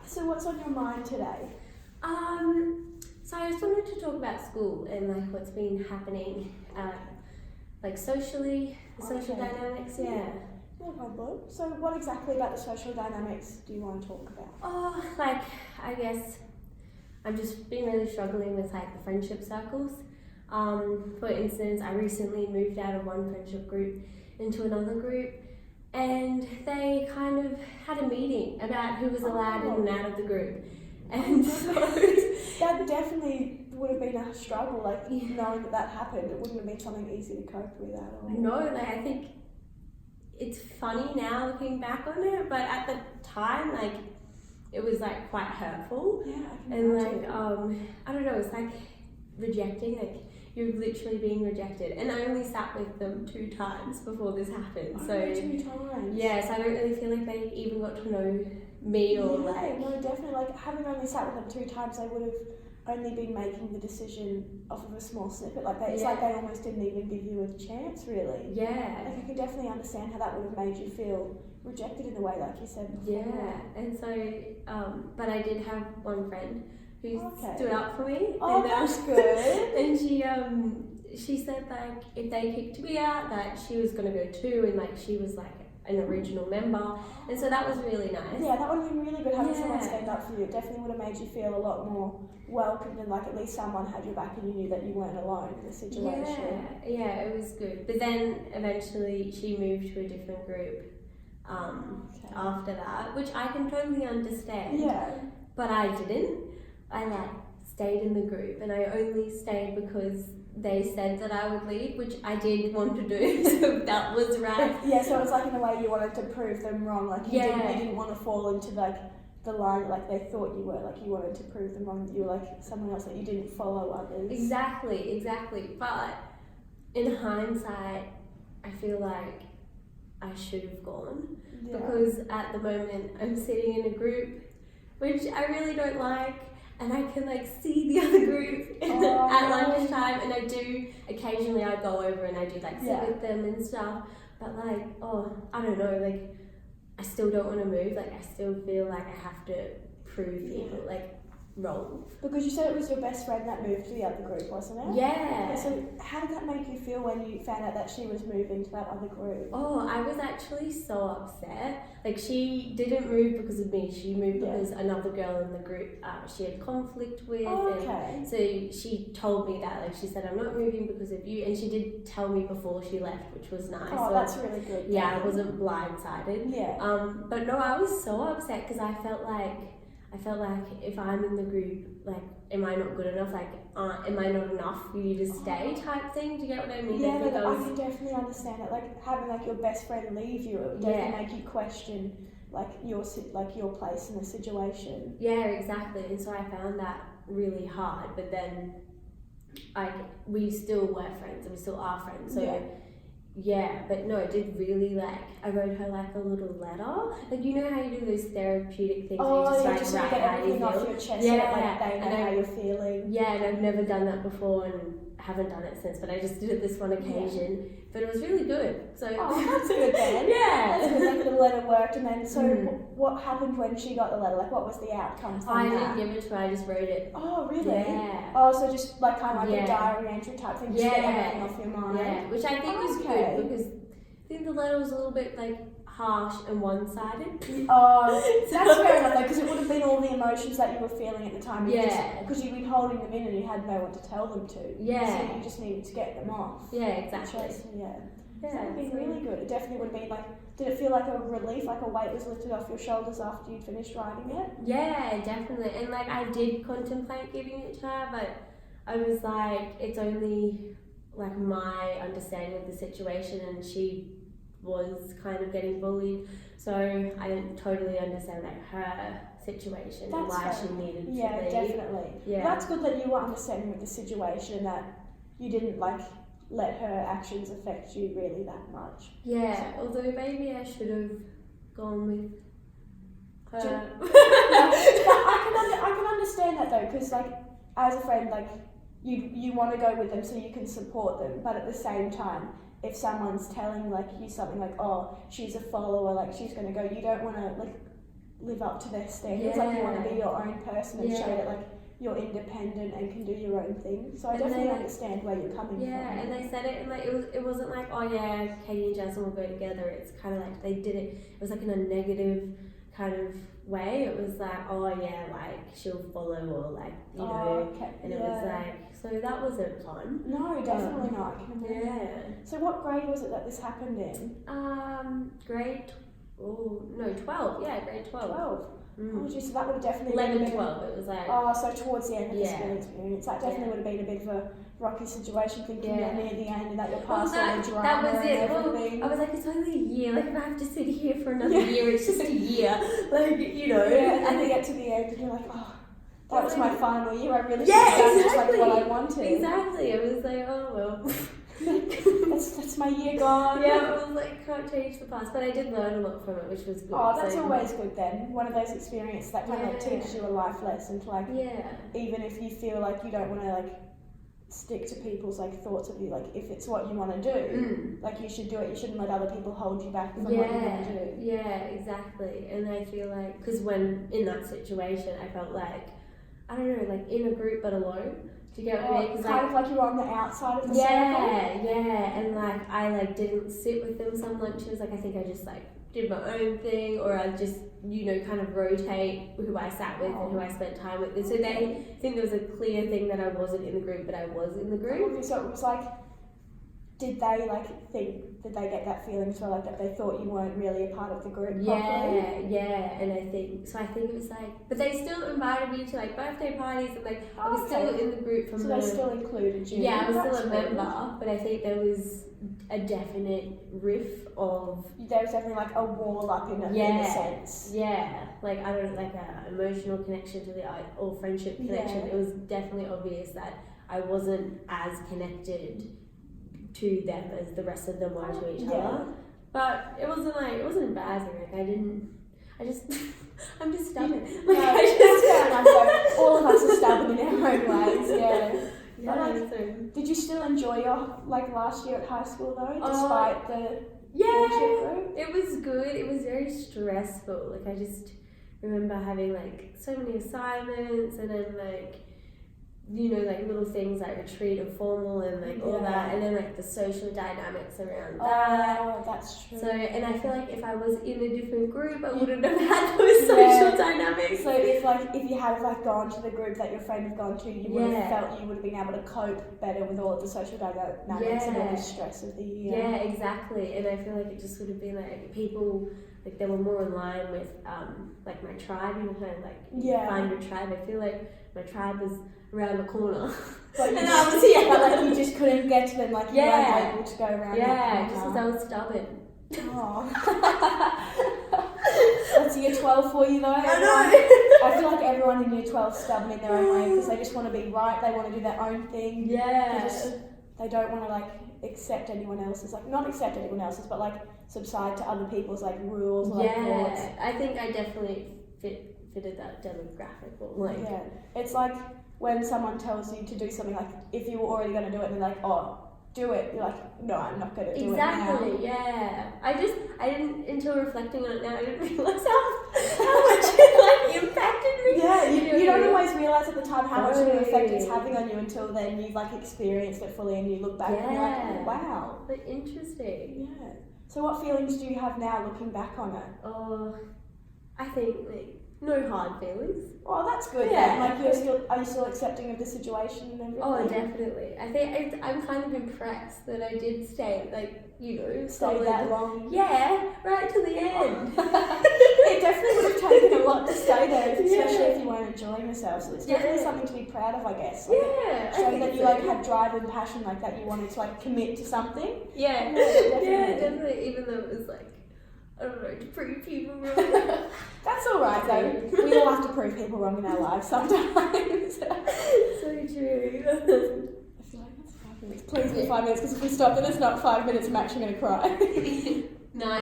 So what's on your mind today? So I just wanted to talk about school and like what's been happening, like socially, the social dynamics. Yeah. No problem. So what exactly about the social dynamics do you want to talk about? Oh, like I guess I've just been really struggling with like the friendship circles. For instance, I recently moved out of one friendship group into another group, and they kind of had a meeting about who was allowed in and out of the group. And so that definitely would have been a struggle, like knowing that happened. It wouldn't have been something easy to cope with at all. No, like I think it's funny now looking back on it, but at the time, like it was like quite hurtful. Yeah, I can and imagine. like I don't know, it's like rejecting, like you're literally being rejected. And I only sat with them 2 times before this happened. So 2 times. yeah, so I don't really feel like they even got to know me or like. No, definitely. Like having only sat with them 2 times, they would have only been making the decision off of a small snippet. Like it's like they almost didn't even give you a chance, really. Yeah. Like I can definitely understand how that would have made you feel rejected in a way, like you said before. Yeah, and so, but I did have one friend who stood up for me. Oh, and, that's good. And she said like if they kicked me out, that she was gonna go too, and like she was like an original member, and so that was really nice. Yeah, that would have been really good having someone stand up for you. It definitely would have made you feel a lot more welcomed, and like at least someone had your back and you knew that you weren't alone in the situation. Yeah, it was good. But then eventually she moved to a different group after that, which I can totally understand. Yeah. But I didn't. I like stayed in the group, and I only stayed because they said that I would leave, which I did want to do, so that was right. Yeah, so it was like in a way you wanted to prove them wrong, like you didn't want to fall into like the line like they thought you were, like you wanted to prove them wrong, that you were like someone else, that you didn't follow others. Exactly. But in hindsight, I feel like I should have gone, because at the moment I'm sitting in a group which I really don't like, and I can like see the other group at lunchtime, and I do occasionally I go over and I do like sit with them and stuff, but like I don't know, like I still don't want to move, like I still feel like I have to prove people like wrong. Because you said it was your best friend that moved to the other group, wasn't it? Yeah. So how did that make you feel when you found out that she was moving to that other group? I was actually so upset. Like she didn't move because of me, she moved because another girl in the group she had conflict with. And so she told me that, like she said, I'm not moving because of you, and she did tell me before she left, which was nice. Oh, so, that's really good. Yeah, I wasn't blindsided. Yeah. But no, I was so upset because I felt like if I'm in the group, like, am I not good enough? Like, am I not enough for you to stay? Type thing. Do you get what I mean? Yeah, I can definitely understand it. Like having like your best friend leave you, it would definitely make you question like your place in the situation. Yeah, exactly. And so I found that really hard. But then, we still were friends, and we still are friends. So. Yeah, but no, it did really I wrote her like a little letter. Like, you know how you do those therapeutic things where you just write how you feel? Off your chest, yeah, they know how you're feeling. Yeah, and I've never done that before and haven't done it since, but I just did it this one occasion. Yeah. But it was really good. So that's good then. Yeah. That's good, like the letter worked, and then so what happened when she got the letter? Like what was the outcome from I that? didn't give it to her, I just wrote it. Oh, really? Yeah. Oh, so just like kind of like a diary entry type thing, just get everything off your mind. Yeah, which I think was good, because I think the letter was a little bit like harsh and one-sided. That's fair enough though, because it would have been all the emotions that you were feeling at the time. Because you've been holding them in and you had no one to tell them to. Yeah. So you just needed to get them off. Yeah, exactly. So that would be really good. It definitely would have been like, did it feel like a relief, like a weight was lifted off your shoulders after you'd finished writing it? Yeah, definitely. And like I did contemplate giving it to her, but I was like, it's only like my understanding of the situation, and she was kind of getting bullied, so I didn't totally understand like her situation and why she needed to leave. Yeah, definitely. Yeah. That's good that you were understanding with the situation, and that you didn't like let her actions affect you really that much. Yeah, although maybe I should have gone with her. I can understand that though, because like as a friend, like you want to go with them so you can support them, but at the same time if someone's telling like you something like, oh, she's a follower, like she's gonna go, you don't want to like live up to their standards. Like you want to be your own person and show that like you're independent and can do your own thing. So I definitely understand where you're coming from. Yeah, and they said it, and like it wasn't like, oh yeah, Katie and Jasmine will go together. It's kind of like they did it. It was like in a negative kind of way. It was like, oh yeah, like she'll follow, or like you know, and it was like, so that wasn't fun. No, definitely not. I can imagine. Yeah. So what grade was it that this happened in? Grade 12. Yeah, grade 12. 12. Oh, geez, so that would have definitely 11, been 12. It was like. Oh, so towards the end of the school experience, that definitely would have been a bit of a rocky situation, thinking that near the end and that you're past all the drama. That was it. Well, I was like, it's only a year. Like if I have to sit here for another year, it's just a year. Like you know. Yeah, and then you get to the end and you're like, oh. That was my final year. I really should have done just like what I wanted. Exactly. I was like, oh well. that's my year gone. Yeah, I was like, can't change the past, but I did learn a lot from it, which was good. Oh, that's always good then. One of those experiences that kind of like teaches you a life lesson to like, even if you feel like you don't want to like stick to people's like thoughts of you, like if it's what you want to do, like you should do it. You shouldn't let other people hold you back from what you want to do. Yeah, exactly. And I feel like, because when in that situation, I felt like, I don't know, like in a group but alone. Do you get what I mean? Kind of like you were on the outside of the circle. Yeah, and like I like didn't sit with them some lunches. Like I think I just like did my own thing, or I just kind of rotate who I sat with and who I spent time with. And so they think there was a clear thing that I wasn't in the group, but I was in the group. So it was like, did they like think? Did they get that feeling as well, like that they thought you weren't really a part of the group properly? Yeah, and I think it was like, but they still invited me to like birthday parties, and like I was still in the group from. So they still included you. Yeah, I was still a member, but I think there was a definite riff of. There was definitely like a wall up in a sense. Yeah, like I don't like a emotional connection to the or friendship connection. It was definitely obvious that I wasn't as connected to them as the rest of them were to each other, but it wasn't embarrassing. Like I'm just stubborn. All of us are stubborn in our own ways. Did you still enjoy your like last year at high school though, despite the group? It was good. It was very stressful. Like I just remember having like so many assignments, and then like like little things like retreat and formal and like all that, and then like the social dynamics around that. Oh, that's true. So, and I feel like if I was in a different group, I wouldn't have had those social dynamics. So if you had like gone to the group that your friend had gone to, you would have felt you would have been able to cope better with all of the social dynamics and all the stress of the year. Yeah, exactly. And I feel like it just would have been like people, like they were more in line with like my tribe, find your tribe. I feel like my tribe was around the corner. And I was here. But like you just couldn't get to them, like you weren't able to go around. Yeah, just because I was stubborn. That's year 12 for you though. I know. I feel like everyone in year 12 is stubborn in their own way, because they just want to be right, they want to do their own thing. Yeah. They don't want to like accept anyone else's, like not accept anyone else's, but like subside to other people's like rules or like thoughts. I think I definitely fitted that demographic. It's like when someone tells you to do something, like if you were already going to do it and they're like, oh, do it, you're like, no, I'm not going to do it now. Exactly, yeah. I didn't, until reflecting on it now, I didn't realise how much it like impacted me. Yeah, you don't always realise at the time how much of an effect it's having on you until then you've like experienced it fully and you look back and you're like, oh, wow. But interesting. Yeah. So what feelings do you have now looking back on it? Oh, I think like no hard feelings. Oh, that's good. Yeah. Like are you still accepting of the situation and everything? Oh, definitely. I think I'm kind of impressed that I did stay, stay that long. Yeah, right to the end. It definitely would have taken a lot to stay there, especially if you weren't enjoying yourself. So it's definitely something to be proud of, I guess. Like showing that you had drive and passion like that. You wanted to like commit to something. Yeah, definitely. Even though it was like, I don't know, to prove people wrong. That's alright though. We all have to prove people wrong in our lives sometimes. So true. I feel like that's 5 minutes. Please be 5 minutes, because if we stop then it's not 5 minutes, I'm actually going to cry.